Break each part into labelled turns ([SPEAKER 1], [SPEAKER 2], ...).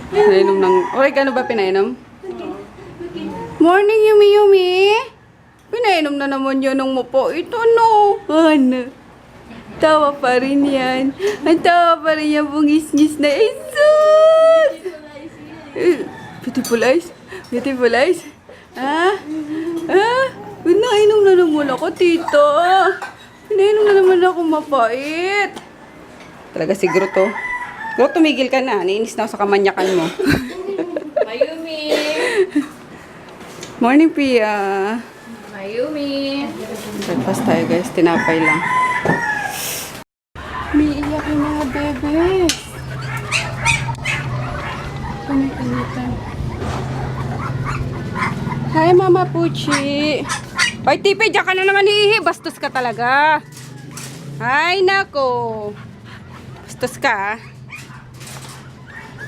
[SPEAKER 1] Nainom ng... Oregano ba pinainom? Morning, Yumi Yumi. Pinainom na naman yun ng mupo. Ito, no. Ano? Tawa pa rin yan. Ang tawa pa rin yan. Bungis-ngis na. Jesus! Beautiful eyes. Beautiful eyes. Ah? Ah? Pinainom na naman ako, tito. Pinainom na naman ako mapait. Talaga siguro to. Siguro tumigil ka na. Nainis na ako sa kamanyakan mo.
[SPEAKER 2] Mayumi!
[SPEAKER 1] Morning, Pia.
[SPEAKER 2] Mayumi!
[SPEAKER 1] Breakfast tayo, guys. Tinapay lang. Umiiyak yung mga bebes. Pumipinitan. Hi, Mama Puchi. Ay, Tipe, diyan ka na naman hihi. Bastos ka talaga. Ay, nako. Bastos ka, ah.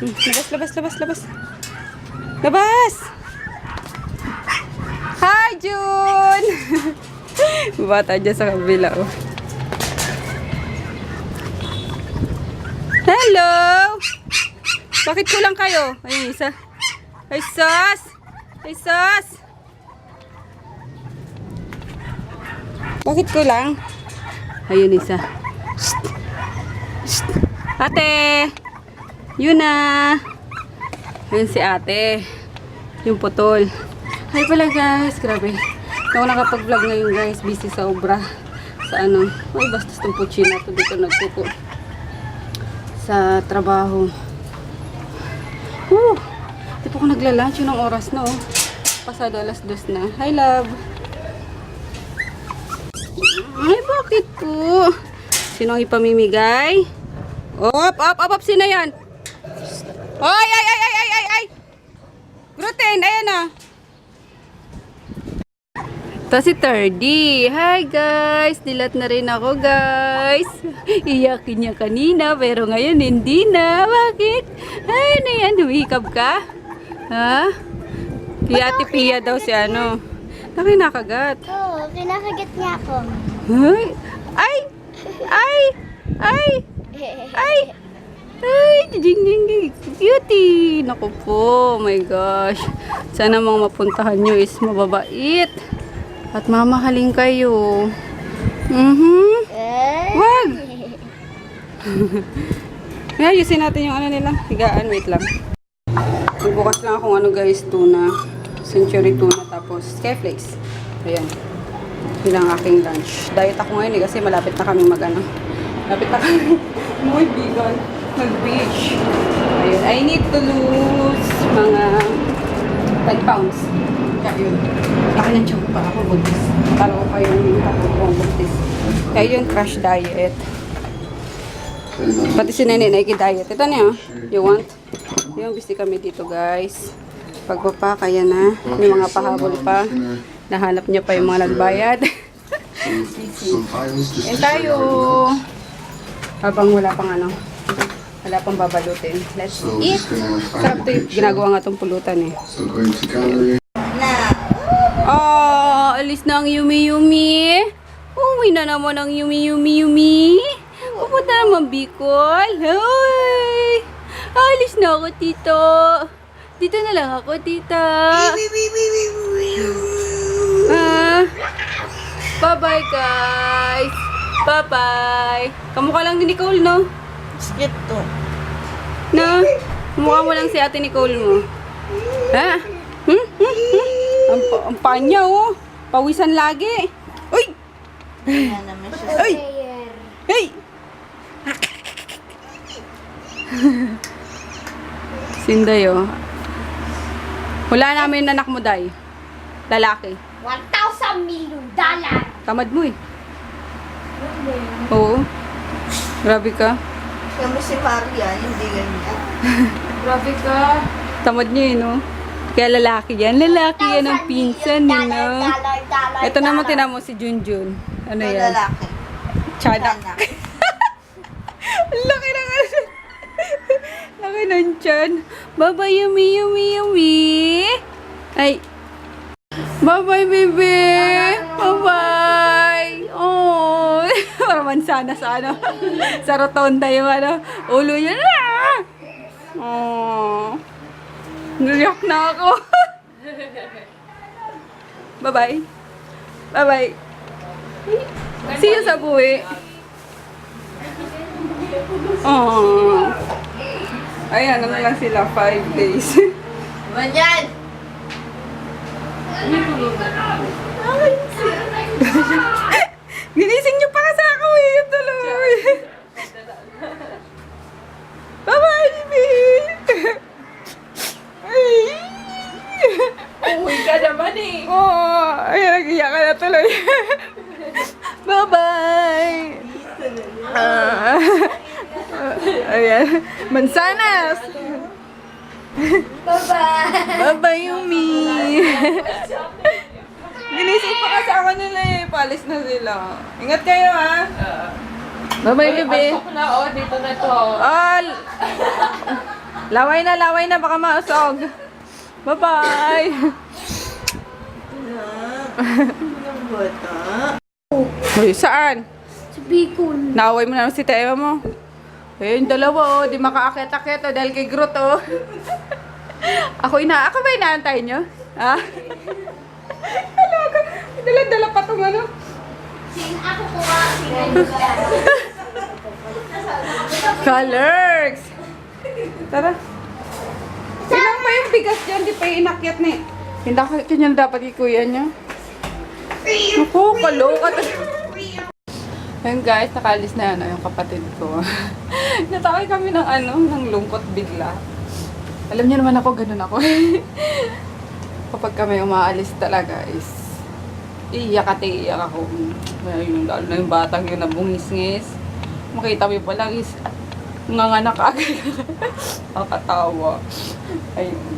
[SPEAKER 1] Labas. Labas! Hi, June! Bata dyan sa kabila, oh. Hello! Bakit kulang kayo? Ayun, isa. Ay, sus! Ay, sus! Bakit kulang? Ayun, isa. Shh. Shh. Ate! Yun na! Ayun si ate. Yung putol. Hi pala, guys. Grabe. Ako nakapag-vlog ngayon, guys. Busy sa obra. Sa ano. Ay, bastos tong puchi na to. Dito nagkuko. Sa trabaho. Di pa ako nagla-lunch. Yun ang oras na, oh. Pasado 2:00 na. Hi, love. Ay, bakit po? Sino ang ipamimigay? Op! Sino yan? Ay! Gluten, ayan na. Ito si Terdy. Hi, guys. Dilat na rin ako, guys. Iyakin niya kanina, pero ngayon hindi na. Bakit? Ay, na yan. Humikab ka? Ha? Kaya Ate Pia daw si ano. Nakinakagat.
[SPEAKER 3] Oo, kinakagat niya ako.
[SPEAKER 1] Ay! Ding, cutie! Naku po, oh my gosh. Sana mga mapuntahan nyo is mababait. At mamahalin kayo. Wag! Ayusin natin yung ano nila. Higaan, wait lang. Bukas lang akong ano guys, tuna. Century tuna, tapos Skyflakes. Ayan. Yun ang aking lunch. Diet ako ngayon kasi malapit na kami Malapit na kami mag-vegan. Mag-beach. Ayun. I need to lose mga 10 pounds. Kaya yun. Laki ng tiyan ko pa ako, buntis. Akala ko kayo yung takot buntis. Kaya yun, crash diet. Pati si Nene, diet. Ito niya, you want? Yung busy kami dito, guys. Pagpapa, kaya na. May mga pahabol pa. Nahanap niya pa yung mga nagbayad. Yan tayo. Habang wala pang ano. Wala pang babalutin. Let's eat. Sarap ito yung ginagawa nga itong pulutan eh. Oh, alis na ang Yumi. Uwi na naman ang Yumi. Pupunta naman Bicol. Hoy! Alis na ako, tito. Dito na lang ako, tita. Bye-bye, guys. Bye-bye. Kamukha lang ni Nicole, no?
[SPEAKER 2] Skip to.
[SPEAKER 1] No? Mukha mo lang si ate Nicole mo. Ha? Ang panya, oh. Pawisan lagi. Uy!
[SPEAKER 2] Ayan naman siya.
[SPEAKER 1] Uy! Hey! Sinday, oh. Wala namin anak mo, Day. Lalaki.
[SPEAKER 3] $1,000 million.
[SPEAKER 1] Tamad mo, eh. Oo. Grabe ka.
[SPEAKER 2] Kami si Maria, hindi ganyan.
[SPEAKER 1] Grabe ka. Tamad niya, eh, no? Kaya lalaki yan. Lalaki yan ang pinsan, eh, no? Ito naman tinamo si Junjun. Ano
[SPEAKER 2] Ito
[SPEAKER 1] yan?
[SPEAKER 2] lalaki.
[SPEAKER 1] Tiyanak.
[SPEAKER 2] Anak.
[SPEAKER 1] Laki na nga. Laki ng tiyan. Bye-bye, Yumi. Ay. Bye-bye, baby. Bye-bye. Oh. Para man sana sa ano. Sa rotonda yung ano. Ulo yun. Ah! Oh. Nariyak na ako. Bye-bye. Bye-bye. See you sa buwi. Oh. Ayan, ano lang sila, 5 days.
[SPEAKER 2] Manyan!
[SPEAKER 1] Ginising niyo pa kasi ako eh. Yun tuloy. Bye-bye, Jimmy. Ay.
[SPEAKER 2] Uwi ka naman eh!
[SPEAKER 1] Oh, ayan, nag-iyak ka na tuloy. Bye-bye. Ayan. Mansanas.
[SPEAKER 3] Bye-bye!
[SPEAKER 1] Bye-bye, Yumi. Ginising pa kasi ako nila eh. Palis na sila. Ingat kayo ha. Bye-bye, bebe.
[SPEAKER 2] Pasok na oh, dito na to.
[SPEAKER 1] Laway na, baka mausog. Bye-bye.
[SPEAKER 2] Ang bata.
[SPEAKER 1] Uy, saan?
[SPEAKER 3] Sa Bicol.
[SPEAKER 1] Naaway mo na si Tema mo. Ayun, dalawa oh, di makaakit-akit oh, dahil kay Groot oh. Ako ba inaantay nyo? Ha? Alaga, dala-dala pa itong ano.
[SPEAKER 3] Ako kuha.
[SPEAKER 1] Colors! Tara. Ilang pa yung bigas dyan, di pa yung inakyat na eh. Hindi kanya dapat ikuya niya. Naku, kaloka. Ayun guys, nakalis na yan yung kapatid ko. Nataway kami ng lungkot bigla. Alam niyo naman ako, ganun ako. Kapag kami umaalis talaga is iiyak at iiyak ako. Yung lalo na yung batang yun na bungis-ngis. Makita mo pa lang is nanganak agad. Nakakatawa. Ayun.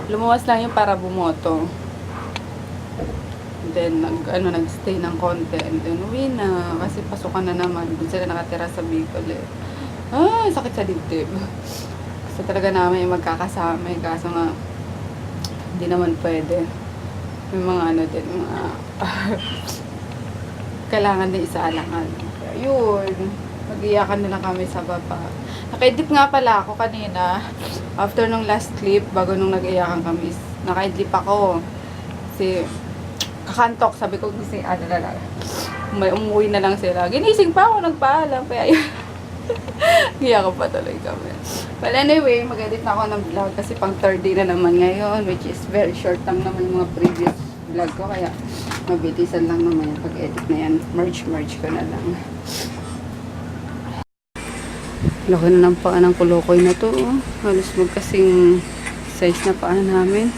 [SPEAKER 1] Lumuwas lang yung para bumoto. Then, nag-stay ng konti. And then, uwi na. Kasi pasukan na naman. Doon sila nakatira sa Bicol eh. Sakit sa dibdib. Gusto talaga namin magkakasama eh. Kaso nga, hindi naman pwede. May mga din, mga kailangan din isaalangan. Kaya yun, mag-iyakan na lang kami sa baba. Naka-edit nga pala ako kanina. After nung last clip, bago nung nag-iyakan kami, naka-edit ako. Kasi, kakantok, sabi ko, gising, may umuwi na lang sila. Ginising pa ako, nagpaalam. Kaya yun, iyakan pa tuloy kami. But anyway, mag-edit na ako ng vlog kasi pang third day na naman ngayon, which is very short lang naman yung mga previous vlog ko. Kaya, mabilisan lang naman yung pag-edit na yan. Merge ko na lang. Laki na ng paa ng kulokoy na to. Oh. Halos magkasing size na paa namin.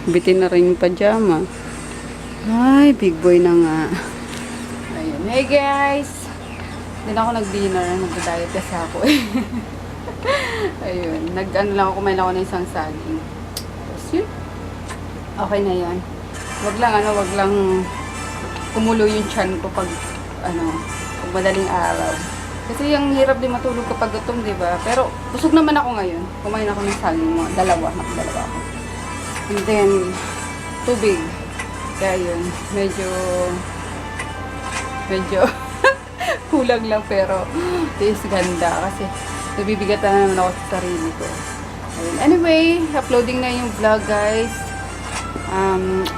[SPEAKER 1] Bitin na rin yung pajama. Ay, big boy na nga. Ayun. Hey guys! Hindi na ako nag-dinner. Nag-diet kasi ako eh. Ayun. Lang ako, kumain ako ng isang saging. Tapos yun. Okay na yan. Wag lang kumulo yung tiyan ko pag madaling araw. Kasi yung hirap din matulog kapag gutom, di ba? Pero busog naman ako ngayon. Kumain ako ng saging mo. Dalawa ako. And then, tubig. Kaya yun, medyo kulang lang pero is ganda kasi nabibigatan na naman ako sa sarili ko. Ayun. Anyway, uploading na yung vlog guys.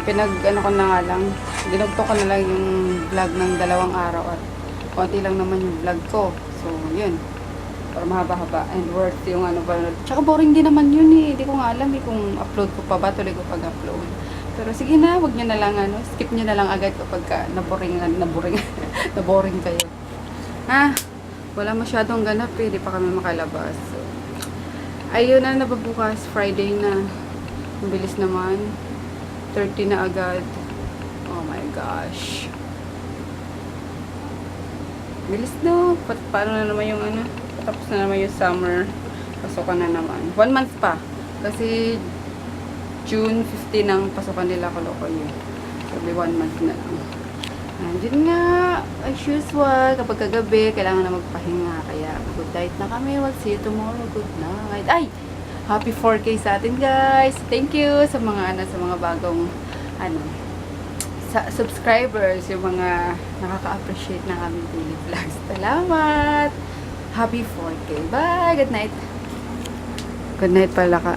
[SPEAKER 1] Ko na nga lang, dinugto ko na lang yung vlog ng 2 araw at konti lang naman yung vlog ko. So, yun. Para mahaba-haba and worth yung ba. Tsaka boring din naman yun eh. Hindi ko nga alam eh kung upload ko pa ba, tuloy ko pag-upload. Pero sige na, wag nyo na lang skip nyo na lang agad kapag naboring kayo. Wala masyadong ganap eh. Di pa kami makalabas. So, ayun na, nababukas. Friday na. Ang bilis naman. 30 na agad. Oh my gosh. Bilis na. Paano na naman yung patapos na naman yung summer. Pasukan na naman. 1 month pa. Kasi June 15 ang pasukan nila Kalokoy. Sabi 1 month na lang. Andyan nga, as usual, kapag kagabi, kailangan na magpahinga. Kaya good night na kami. We'll see you tomorrow. Good night. Ay! Happy 4K sa atin guys. Thank you sa mga sa mga bagong subscribers, yung mga nakaka-appreciate ng aming daily vlogs. Salamat! Happy 4K. Bye! Good night! Good night pala ka.